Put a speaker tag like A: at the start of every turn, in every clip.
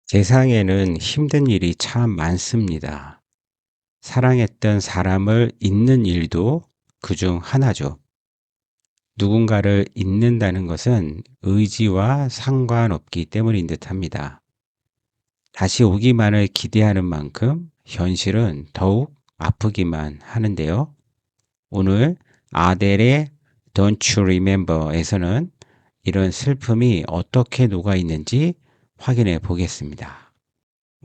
A: 세상에는 힘든 일이 참 많습니다. 사랑했던 사람을 잊는 일도 그중 하나죠. 누군가를 잊는다는 것은 의지와 상관없기 때문인 듯 합니다. 다시 오기만을 기대하는 만큼 현실은 더욱 아프기만 하는데요. 오늘 아델의 Don't You Remember에서는 이런 슬픔이 어떻게 녹아 있는지 확인해 보겠습니다.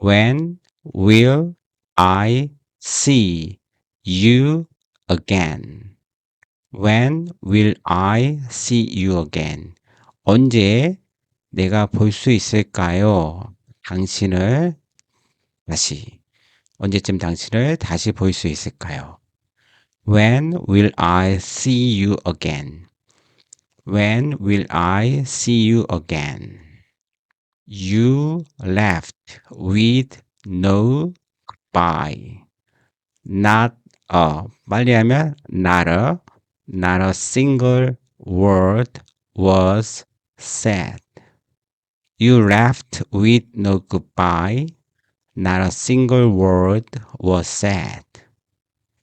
A: When will I see you again? When will I see you again? 언제 내가 볼 수 있을까요? 당신을 다시. 언제쯤 당신을 다시 볼 수 있을까요? When will I see you again? When will I see you again? You left with no goodbye. Not a, 빨리 하면 not a single word was said. You left with no goodbye. Not a single word was said.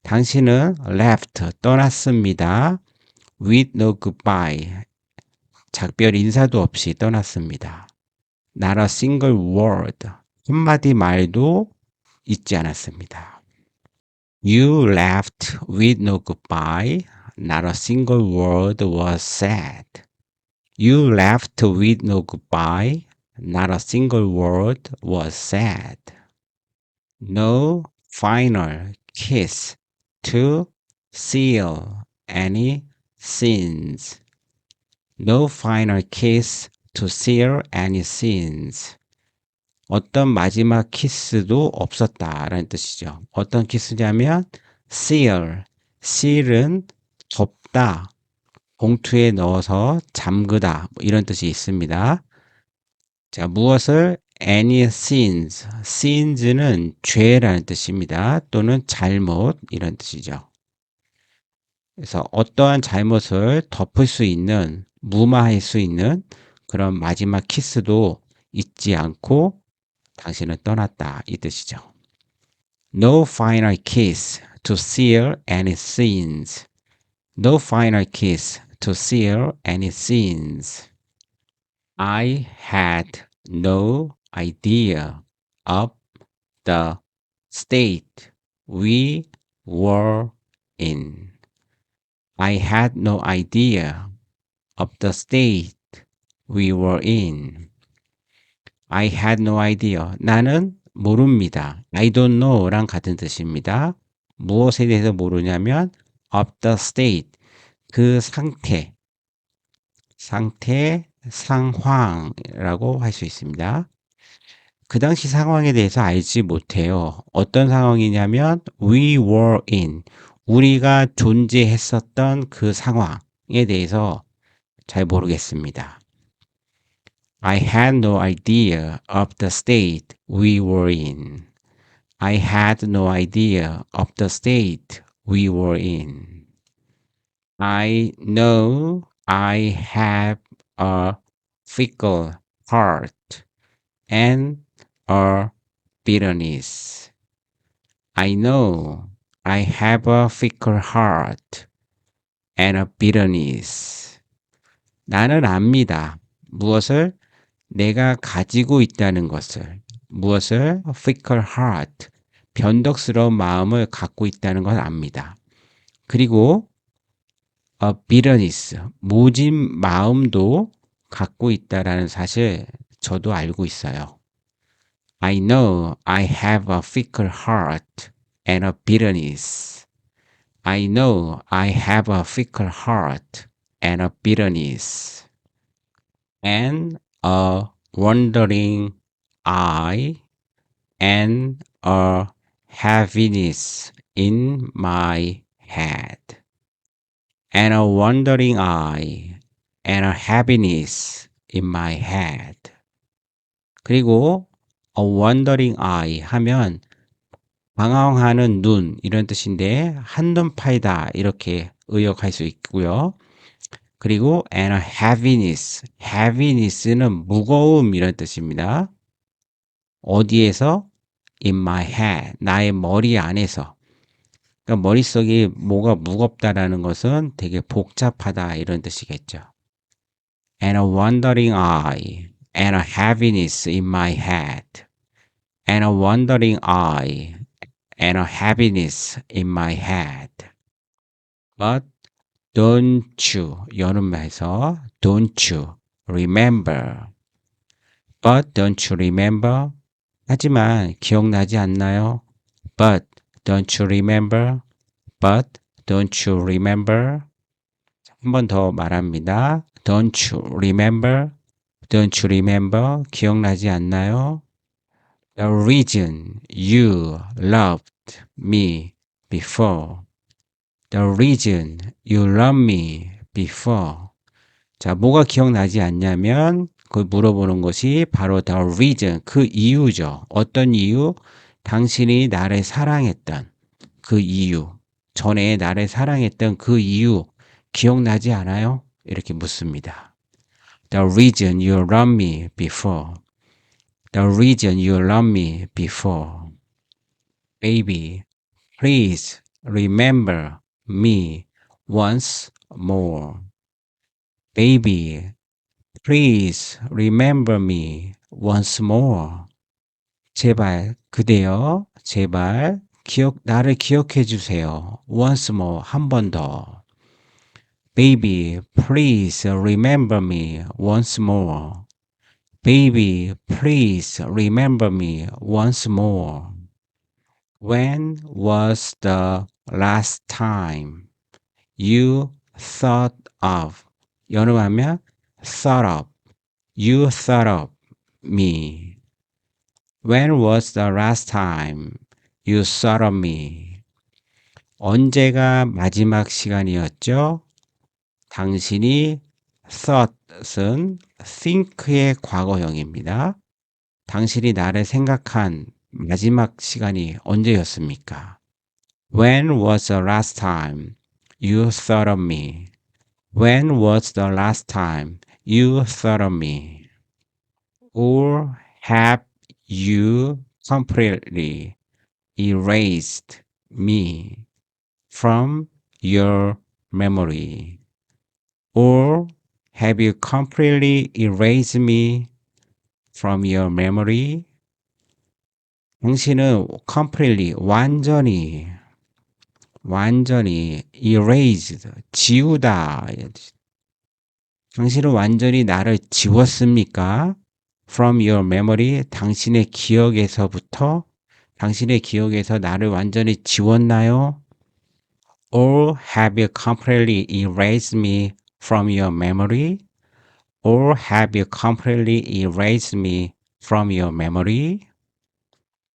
A: 당신은 left, 떠났습니다. With no goodbye. 작별 인사도 없이 떠났습니다. Not a single word. 한마디 말도 잊지 않았습니다. You left with no goodbye. Not a single word was said. You left with no goodbye. Not a single word was said. No final kiss to seal any sins. No final kiss to seal any sins. 어떤 마지막 키스도 없었다라는 뜻이죠. 어떤 키스냐면 seal, seal은 덮다, 봉투에 넣어서 잠그다 뭐 이런 뜻이 있습니다. 자, 무엇을 any sins, sins는 죄라는 뜻입니다. 또는 잘못 이런 뜻이죠. 그래서 어떠한 잘못을 덮을 수 있는, 무마할 수 있는 그런 마지막 키스도 잊지 않고 당신은 떠났다 이 뜻이죠. No final kiss to seal any sins. No final kiss to seal any sins. I had no idea of the state we were in. I had no idea of the state we were in. I had no idea. 나는 모릅니다. I don't know랑 같은 뜻입니다. 무엇에 대해서 모르냐면 of the state, 그 상태, 상황이라고 할 수 있습니다. 그 당시 상황에 대해서 알지 못해요. 어떤 상황이냐면 we were in, 우리가 존재했었던 그 상황에 대해서 잘 모르겠습니다. I had no idea of the state we were in. I had no idea of the state we were in. I know I have a fickle heart and a bitterness. I know I have a fickle heart and a bitterness. 나는 압니다. 무엇을? 내가 가지고 있다는 것을. 무엇을? fickle heart. 변덕스러운 마음을 갖고 있다는 걸 압니다. 그리고 a bitterness. 모진 마음도 갖고 있다라는 사실 저도 알고 있어요. I know I have a fickle heart and a bitterness. I know I have a fickle heart and a bitterness. And a wandering eye and a heaviness in my head. And a wandering eye and a heaviness in my head. 그리고 a wandering eye 하면 방황하는 눈 이런 뜻인데 한눈 팔다 이렇게 의역할 수 있고요. 그리고 and a heaviness, heaviness는 무거움 이런 뜻입니다. 어디에서? In my head. 나의 머리 안에서. 그러니까 머릿속이 뭐가 무겁다라는 것은 되게 복잡하다 이런 뜻이겠죠. And a wandering eye. And a heaviness in my head. And a wandering eye. And a heaviness in my head. But don't you, 연음해서 don't you remember. But don't you remember? 하지만 기억나지 않나요? But don't you remember? But don't you remember? 한 번 더 말합니다. Don't you remember? Don't you remember? 기억나지 않나요? The reason you loved me before. The reason you loved me before. 자, 뭐가 기억나지 않냐면 그걸 물어보는 것이 바로 the reason, 그 이유죠. 어떤 이유? 당신이 나를 사랑했던 그 이유. 전에 나를 사랑했던 그 이유 기억나지 않아요? 이렇게 묻습니다. The reason you loved me before. The reason you loved me before. Baby, please remember me once more. Baby, please remember me once more. 제발, 그대여, 제발, 나를 기억해 주세요. once more, 한 번 더. Baby, please remember me once more. Baby, please remember me once more. When was the last time you thought of, 연음하면 thought of, you thought of me. When was the last time you thought of me? 언제가 마지막 시간이었죠? 당신이 thought은 think의 과거형입니다. 당신이 나를 생각한 마지막 시간이 언제였습니까? When was the last time you thought of me? When was the last time you thought of me? Or have you completely erased me from your memory? Or have you completely erased me from your memory? 당신은 completely, 완전히 erased, 지우다. 당신은 완전히 나를 지웠습니까? From your memory, 당신의 기억에서부터, 당신의 기억에서 나를 완전히 지웠나요? Or have you completely erased me from your memory? Or have you completely erased me from your memory?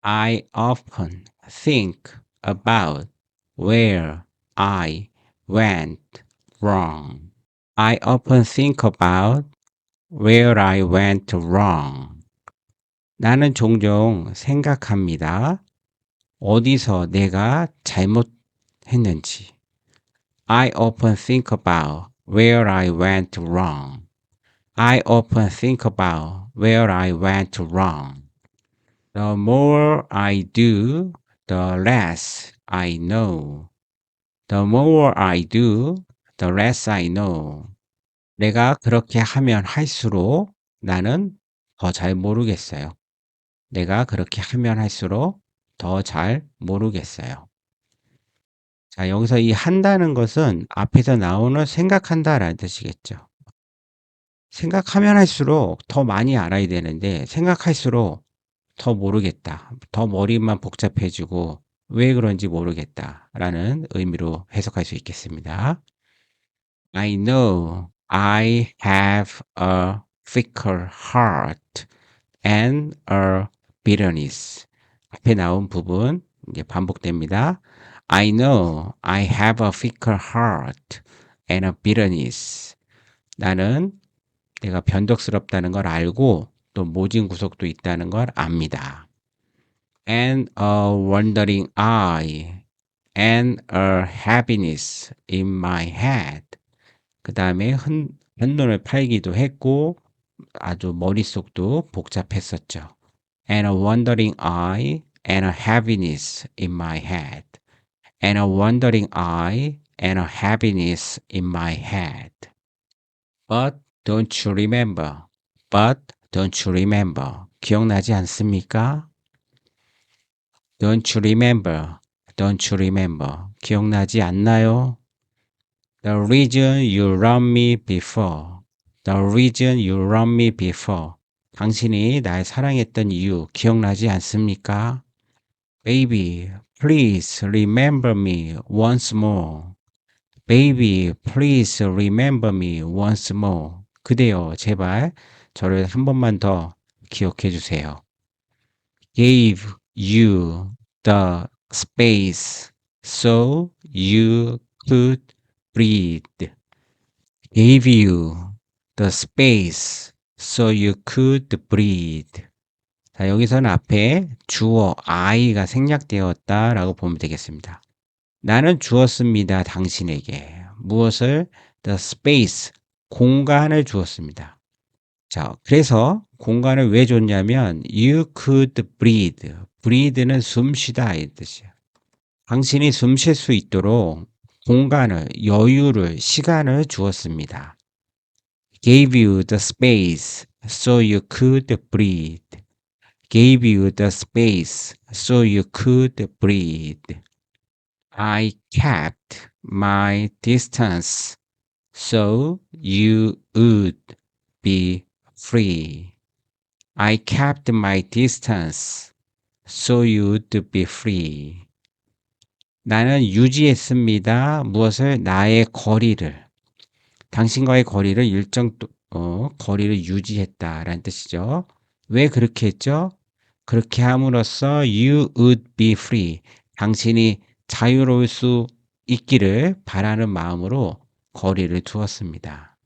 A: I often think about where I went wrong. I often think about where I went wrong. 나는 종종 생각합니다. 어디서 내가 잘못했는지. I often think about where I went wrong. I often think about where I went wrong. The more I do, the less I know. The more I do, the less I know. 내가 그렇게 하면 할수록 나는 더 잘 모르겠어요. 내가 그렇게 하면 할수록 더 잘 모르겠어요. 자, 여기서 이 한다는 것은 앞에서 나오는 생각한다라는 뜻이겠죠. 생각하면 할수록 더 많이 알아야 되는데 생각할수록 더 모르겠다. 더 머리만 복잡해지고 왜 그런지 모르겠다라는 의미로 해석할 수 있겠습니다. I know I have a fickle heart and a bitterness. 앞에 나온 부분 이제 반복됩니다. I know I have a fickle heart and a bitterness. 나는 내가 변덕스럽다는 걸 알고 또 모진 구석도 있다는 걸 압니다. And a wandering eye and a heaviness in my head. 그 다음에 한눈을 팔기도 했고 아주 머릿속도 복잡했었죠. and a wandering eye and a heaviness in my head. And a wandering eye and a heaviness in my head. But don't you remember? But don't you remember? 기억나지 않습니까? Don't you remember? Don't you remember? 기억나지 않나요? The reason you loved me before. The reason you loved me before. 당신이 날 사랑했던 이유 기억나지 않습니까? Baby, please remember me once more. Baby, please remember me once more. 그대여, 제발 저를 한 번만 더 기억해 주세요. Gave you the space so you could breathe. Gave you the space so you could breathe. 자, 여기서는 앞에 주어 I가 생략되었다라고 보면 되겠습니다. 나는 주었습니다. 당신에게. 무엇을? The space, 공간을 주었습니다. 자, 그래서 공간을 왜 줬냐면 you could breathe. breathe는 숨쉬다 이 뜻이에요. 당신이 숨 쉴 수 있도록 공간을, 여유를, 시간을 주었습니다. Gave you the space so you could breathe. Gave you the space so you could breathe. I kept my distance so you would be free. I kept my distance so you would be free. 나는 유지했습니다. 무엇을? 나의 거리를. 당신과의 거리를 거리를 유지했다라는 뜻이죠. 왜 그렇게 했죠? 그렇게 함으로써 you would be free. 당신이 자유로울 수 있기를 바라는 마음으로 거리를 두었습니다.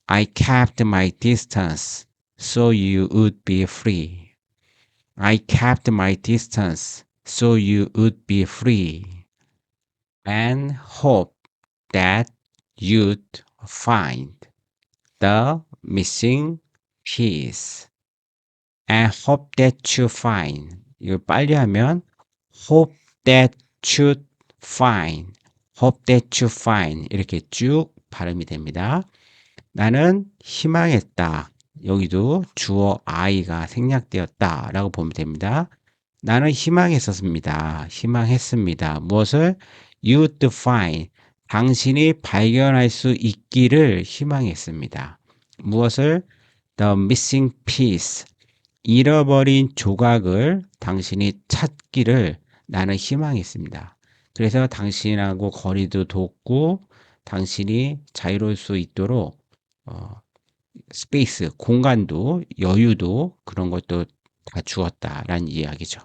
A: I kept my distance so you would be free. I kept my distance so you would be free. And hope that you'd find the missing piece. And hope that you find. 이걸 빨리 하면 hope that you'd find. hope that you find. 이렇게 쭉 발음이 됩니다. 나는 희망했다. 여기도 주어 I가 생략되었다 라고 보면 됩니다. 나는 희망했었습니다. 희망했습니다. 무엇을? You'd find. 당신이 발견할 수 있기를 희망했습니다. 무엇을? The missing piece. 잃어버린 조각을 당신이 찾기를 나는 희망했습니다. 그래서 당신하고 거리도 뒀고 당신이 자유로울 수 있도록 스페이스, 공간도 여유도 그런 것도 다 주었다라는 이야기죠.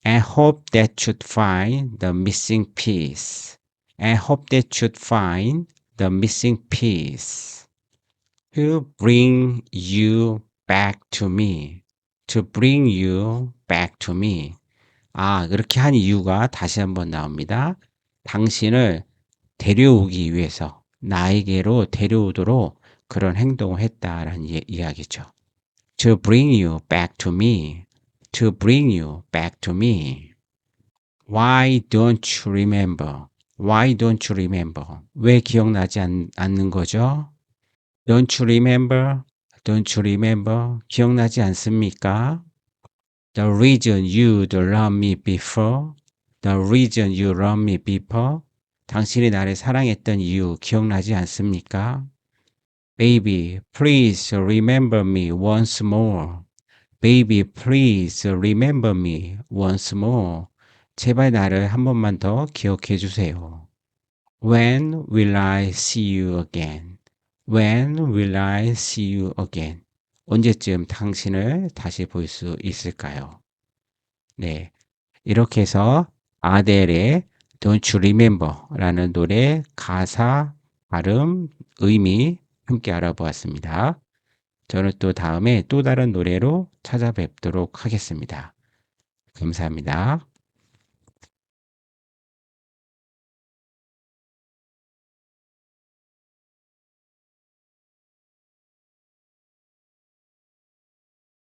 A: And hope that you'd find the missing piece. And hope that you'd find the missing piece. To bring you back to me. To bring you back to me. 아, 그렇게 한 이유가 다시 한번 나옵니다. 당신을 데려오기 위해서 나에게로 데려오도록 그런 행동을 했다라는 이야기죠. To bring you back to me. To bring you back to me. Why don't you remember? Why don't you remember? 왜 기억나지 않는 거죠? Don't you remember? Don't you remember? 기억나지 않습니까? The reason you loved me before. The reason you loved me before. 당신이 나를 사랑했던 이유 기억나지 않습니까? Baby, please remember me once more. Baby, please remember me once more. 제발 나를 한 번만 더 기억해 주세요. When will I see you again? When will I see you again? 언제쯤 당신을 다시 볼 수 있을까요? 네. 이렇게 해서 아델의 Don't You Remember 라는 노래 가사, 발음, 의미 함께 알아보았습니다. 저는 또 다음에 또 다른 노래로 찾아뵙도록 하겠습니다. 감사합니다.